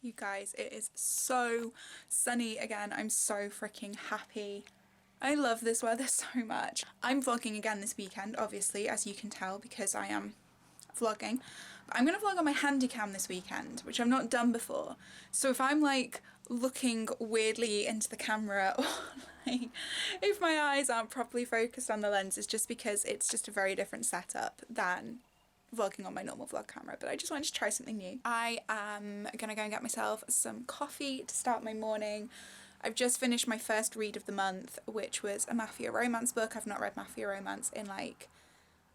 You guys, it is so sunny again. I'm so freaking happy. I love this weather so much. I'm vlogging again this weekend, obviously, as you can tell, because I am vlogging. But I'm going to vlog on my handycam this weekend, which I've not done before. So if I'm like looking weirdly into the camera or like if my eyes aren't properly focused on the lens, it's just because it's just a very different setup than vlogging on my normal vlog camera, but I just wanted to try something new. I am gonna go and get myself some coffee to start my morning. I've just finished my first read of the month, which was a mafia romance book. I've not read mafia romance in like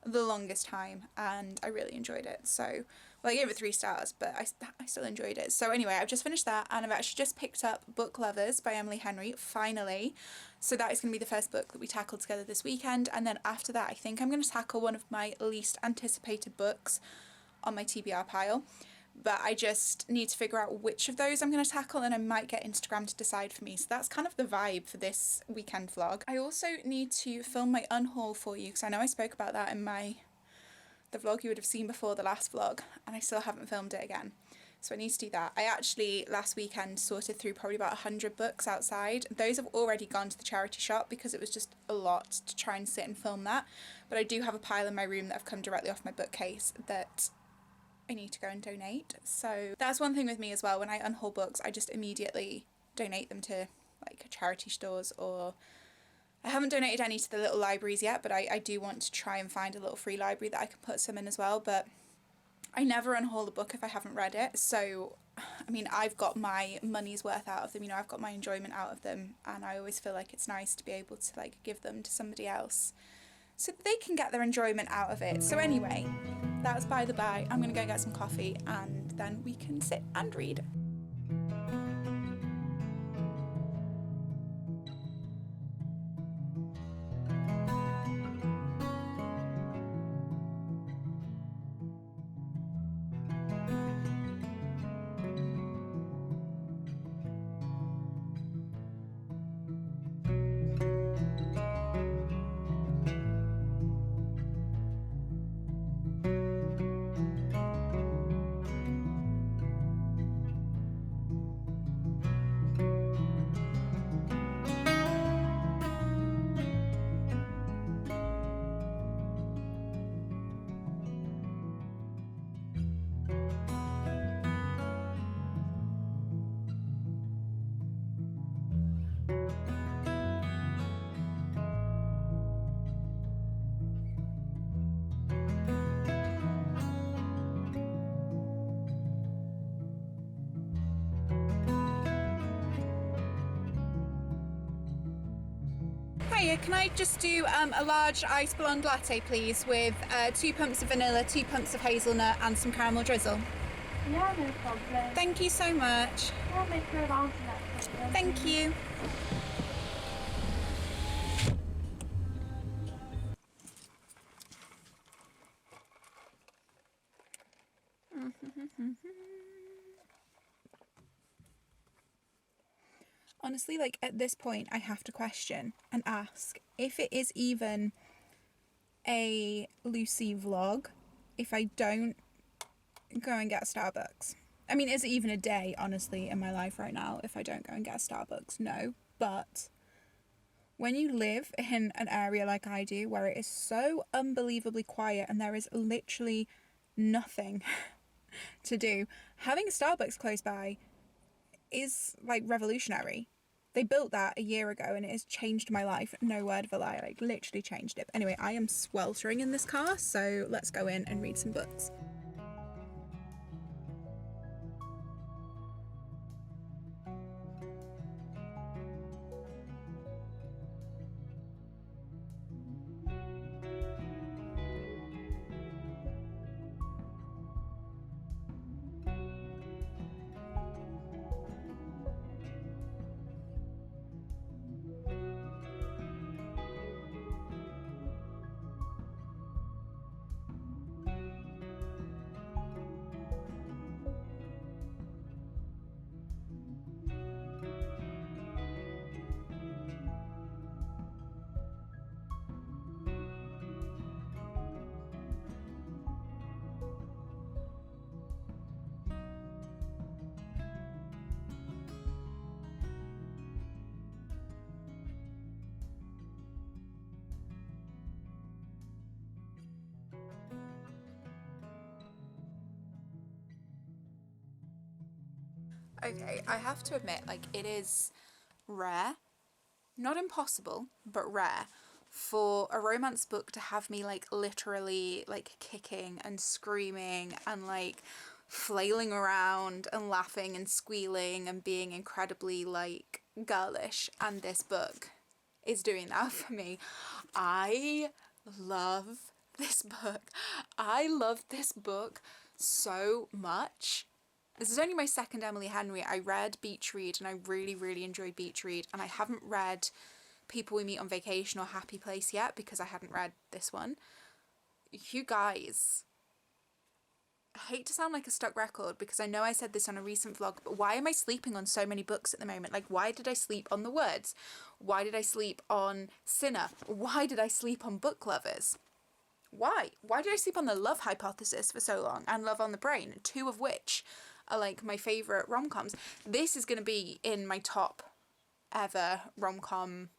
the longest time, and I really enjoyed it. So, well, I gave it 3 stars, but I still enjoyed it. So anyway, I've just finished that, and I've actually just picked up Book Lovers by Emily Henry, finally. So that is going to be the first book that we tackled together this weekend, and then after that I think I'm going to tackle one of my least anticipated books on my TBR pile. But I just need to figure out which of those I'm going to tackle, and I might get Instagram to decide for me. So that's kind of the vibe for this weekend vlog. I also need to film my unhaul for you, because I know I spoke about that in the vlog you would have seen before the last vlog, and I still haven't filmed it again. So I need to do that. I actually last weekend sorted through probably about 100 books outside. Those have already gone to the charity shop because it was just a lot to try and sit and film that. But I do have a pile in my room that have come directly off my bookcase that I need to go and donate. So that's one thing with me as well. When I unhaul books, I just immediately donate them to like charity stores, or I haven't donated any to the little libraries yet, but I do want to try and find a little free library that I can put some in as well. But I never unhaul a book if I haven't read it. So, I mean, I've got my money's worth out of them, you know, I've got my enjoyment out of them, and I always feel like it's nice to be able to like give them to somebody else so that they can get their enjoyment out of it. So anyway, that's by the by. I'm gonna go get some coffee and then we can sit and read. Hiya, can I just do a large ice blonde latte, please, with 2 pumps of vanilla, 2 pumps of hazelnut, and some caramel drizzle? Yeah, no problem. Thank you so much. I'll make her around for that. Thank you. Honestly, like at this point I have to question and ask if it is even a Lucy vlog if I don't go and get Starbucks. I mean, is it even a day, honestly, in my life right now if I don't go and get Starbucks? No. But when you live in an area like I do, where it is so unbelievably quiet and there is literally nothing to do, having a Starbucks close by is like revolutionary. They built that a year ago and it has changed my life. No word of a lie, like literally changed it. But anyway, I am sweltering in this car, so let's go in and read some books. Okay, I have to admit, like, it is rare, not impossible, but rare for a romance book to have me like literally like kicking and screaming and like flailing around and laughing and squealing and being incredibly like girlish, and this book is doing that for me. I love this book. I love this book so much. This is only my second Emily Henry. I read Beach Read and I really, really enjoyed Beach Read, and I haven't read People We Meet on Vacation or Happy Place yet because I hadn't read this one. You guys, I hate to sound like a stuck record because I know I said this on a recent vlog, but why am I sleeping on so many books at the moment? Like, why did I sleep on The Words? Why did I sleep on Sinner? Why did I sleep on Book Lovers? Why? Why did I sleep on The Love Hypothesis for so long and Love on the Brain, two of which are like my favourite rom-coms? This is going to be in my top ever rom-com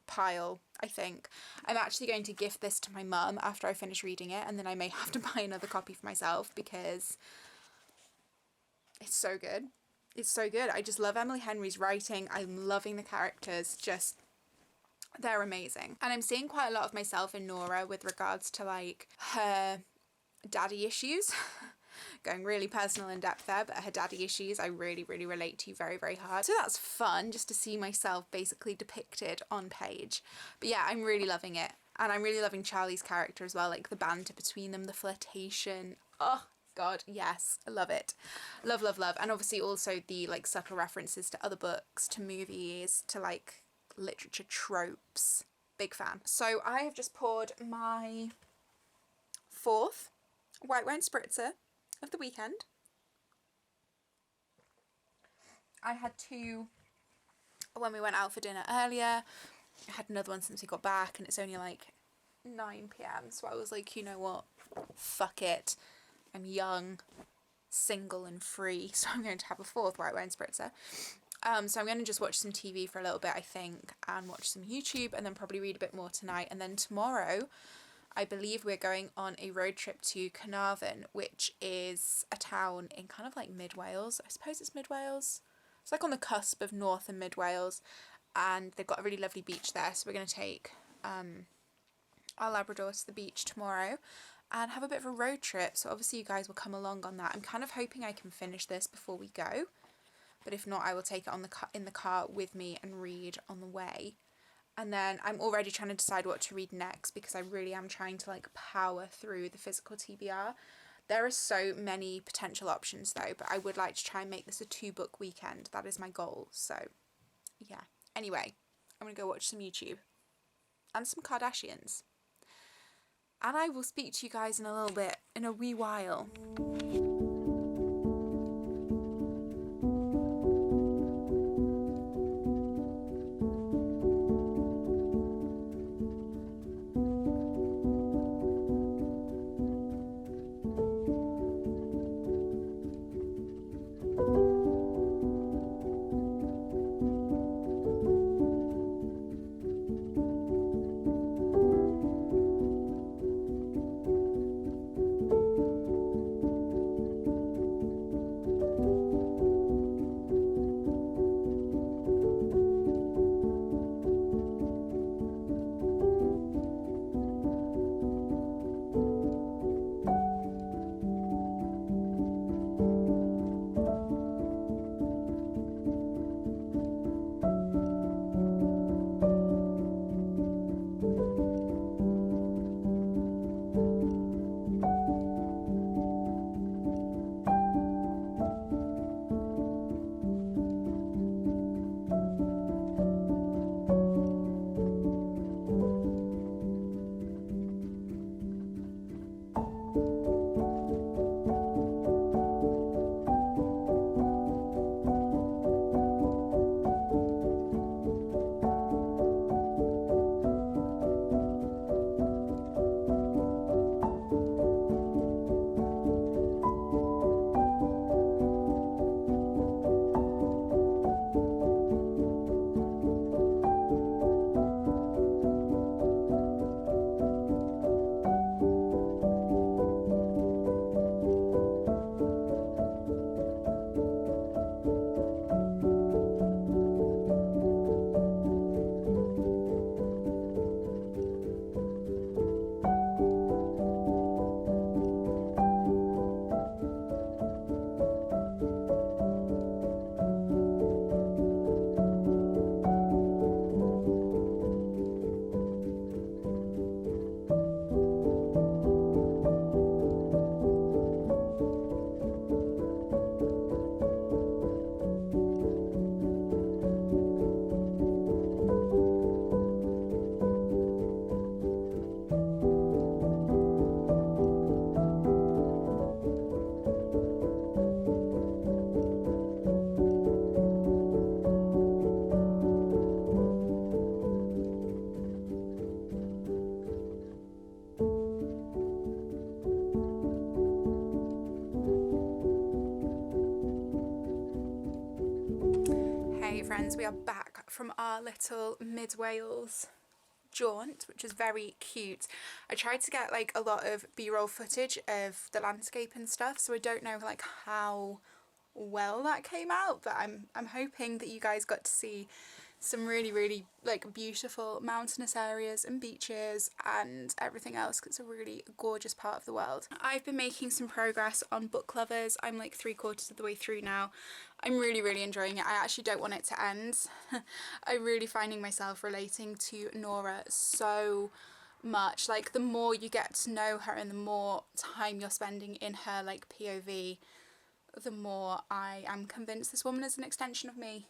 pile, I think. I'm actually going to gift this to my mum after I finish reading it, and then I may have to buy another copy for myself because it's so good. It's so good. I just love Emily Henry's writing. I'm loving the characters. Just, they're amazing. And I'm seeing quite a lot of myself in Nora with regards to like her daddy issues. Going really personal in depth there, but her daddy issues I really, really relate to very, very hard. So that's fun just to see myself basically depicted on page. But yeah, I'm really loving it. And I'm really loving Charlie's character as well, like the banter between them, the flirtation. Oh God, yes, I love it. Love, love, love. And obviously also the like subtle references to other books, to movies, to like literature tropes. Big fan. So I have just poured my 4th white wine spritzer of the weekend. I had 2 when we went out for dinner earlier. I had another one since we got back, and it's only like 9 p.m. So I was like, you know what? Fuck it. I'm young, single and free, so I'm going to have a 4th white wine spritzer. So I'm going to just watch some TV for a little bit, I think, and watch some YouTube, and then probably read a bit more tonight. And then tomorrow, I believe we're going on a road trip to Caernarfon, which is a town in kind of like mid Wales. I suppose it's mid Wales. It's like on the cusp of North and mid Wales, and they've got a really lovely beach there. So we're going to take our Labrador to the beach tomorrow and have a bit of a road trip. So obviously you guys will come along on that. I'm kind of hoping I can finish this before we go, but if not, I will take it on in the car with me and read on the way. And then I'm already trying to decide what to read next because I really am trying to like power through the physical TBR. There are so many potential options though, but I would like to try and make this a 2-book weekend. That is my goal. So yeah. Anyway, I'm going to go watch some YouTube and some Kardashians. And I will speak to you guys in a little bit, in a wee while. we are back from our little mid-Wales jaunt, which is very cute. I tried to get like a lot of b-roll footage of the landscape and stuff, so I don't know like how well that came out, but I'm hoping that you guys got to see some really like beautiful mountainous areas and beaches and everything else, because it's a really gorgeous part of the world. I've been making some progress on Book Lovers. I'm like 3/4 of the way through now. I'm really enjoying it. I actually don't want it to end. I'm really finding myself relating to Nora so much. Like, the more you get to know her and the more time you're spending in her like POV, the more I am convinced this woman is an extension of me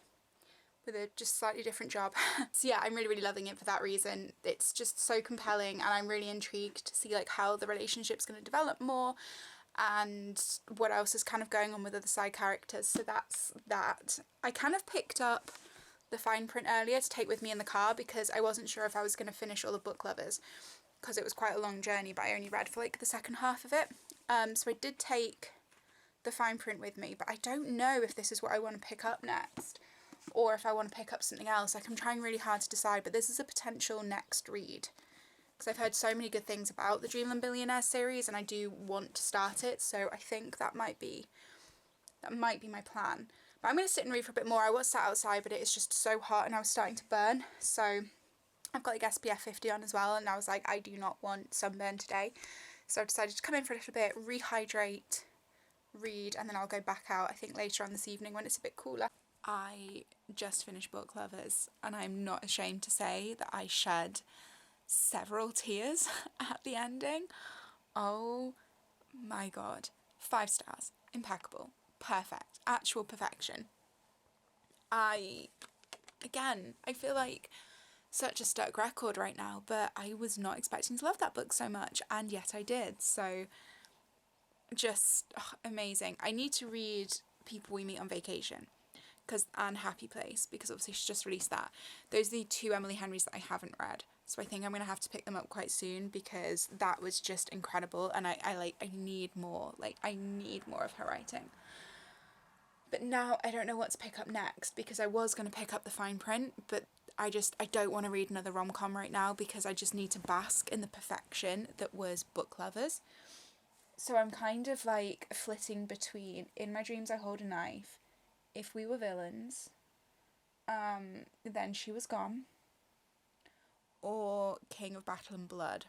with a just slightly different job. So yeah, I'm really loving it for that reason. It's just so compelling, and I'm really intrigued to see like how the relationship's going to develop more and what else is kind of going on with other side characters. So that's that. I kind of picked up the fine print earlier to take with me in the car because I wasn't sure if I was going to finish all the Book Lovers, because it was quite a long journey, but I only read for like the second half of it. So I did take the fine print with me, but I don't know if this is what I want to pick up next or if I want to pick up something else. Like, I'm trying really hard to decide, but this is a potential next read because I've heard so many good things about the Dreamland Billionaire series and I do want to start it, so I think that might be my plan. But I'm going to sit and read for a bit more. I was sat outside, but it is just so hot and I was starting to burn, so I've got like SPF 50 on as well, and I was like, I do not want sunburn today, so I decided to come in for a little bit, rehydrate, read, and then I'll go back out I think later on this evening when it's a bit cooler. I just finished Book Lovers and I'm not ashamed to say that I shed several tears at the ending. Oh my god. 5 stars. Impeccable. Perfect. Actual perfection. I feel like such a stuck record right now, but I was not expecting to love that book so much, and yet I did. So just amazing. I need to read People We Meet on Vacation and Happy Place, because obviously she's just released that. Those are the 2 Emily Henrys that I haven't read, so I think I'm gonna have to pick them up quite soon because that was just incredible, and I need more. Like, I need more of her writing. But now I don't know what to pick up next, because I was going to pick up the fine print, but I don't want to read another rom-com right now because I just need to bask in the perfection that was Book Lovers. So I'm kind of like flitting between In My Dreams I Hold a Knife, If We Were Villains, Then She Was Gone, or King of Battle and Blood.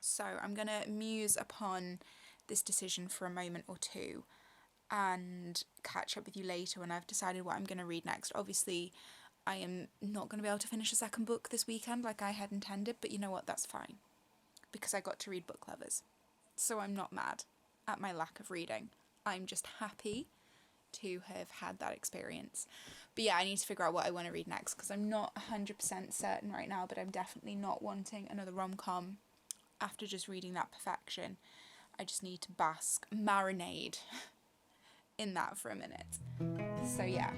So I'm going to muse upon this decision for a moment or two and catch up with you later when I've decided what I'm going to read next. Obviously, I am not going to be able to finish a second book this weekend like I had intended, but you know what, that's fine, because I got to read Book Lovers. So I'm not mad at my lack of reading. I'm just happy to have had that experience. But yeah, I need to figure out what I want to read next, because I'm not 100% certain right now, but I'm definitely not wanting another rom-com after just reading that perfection. I just need to marinade in that for a minute. So yeah,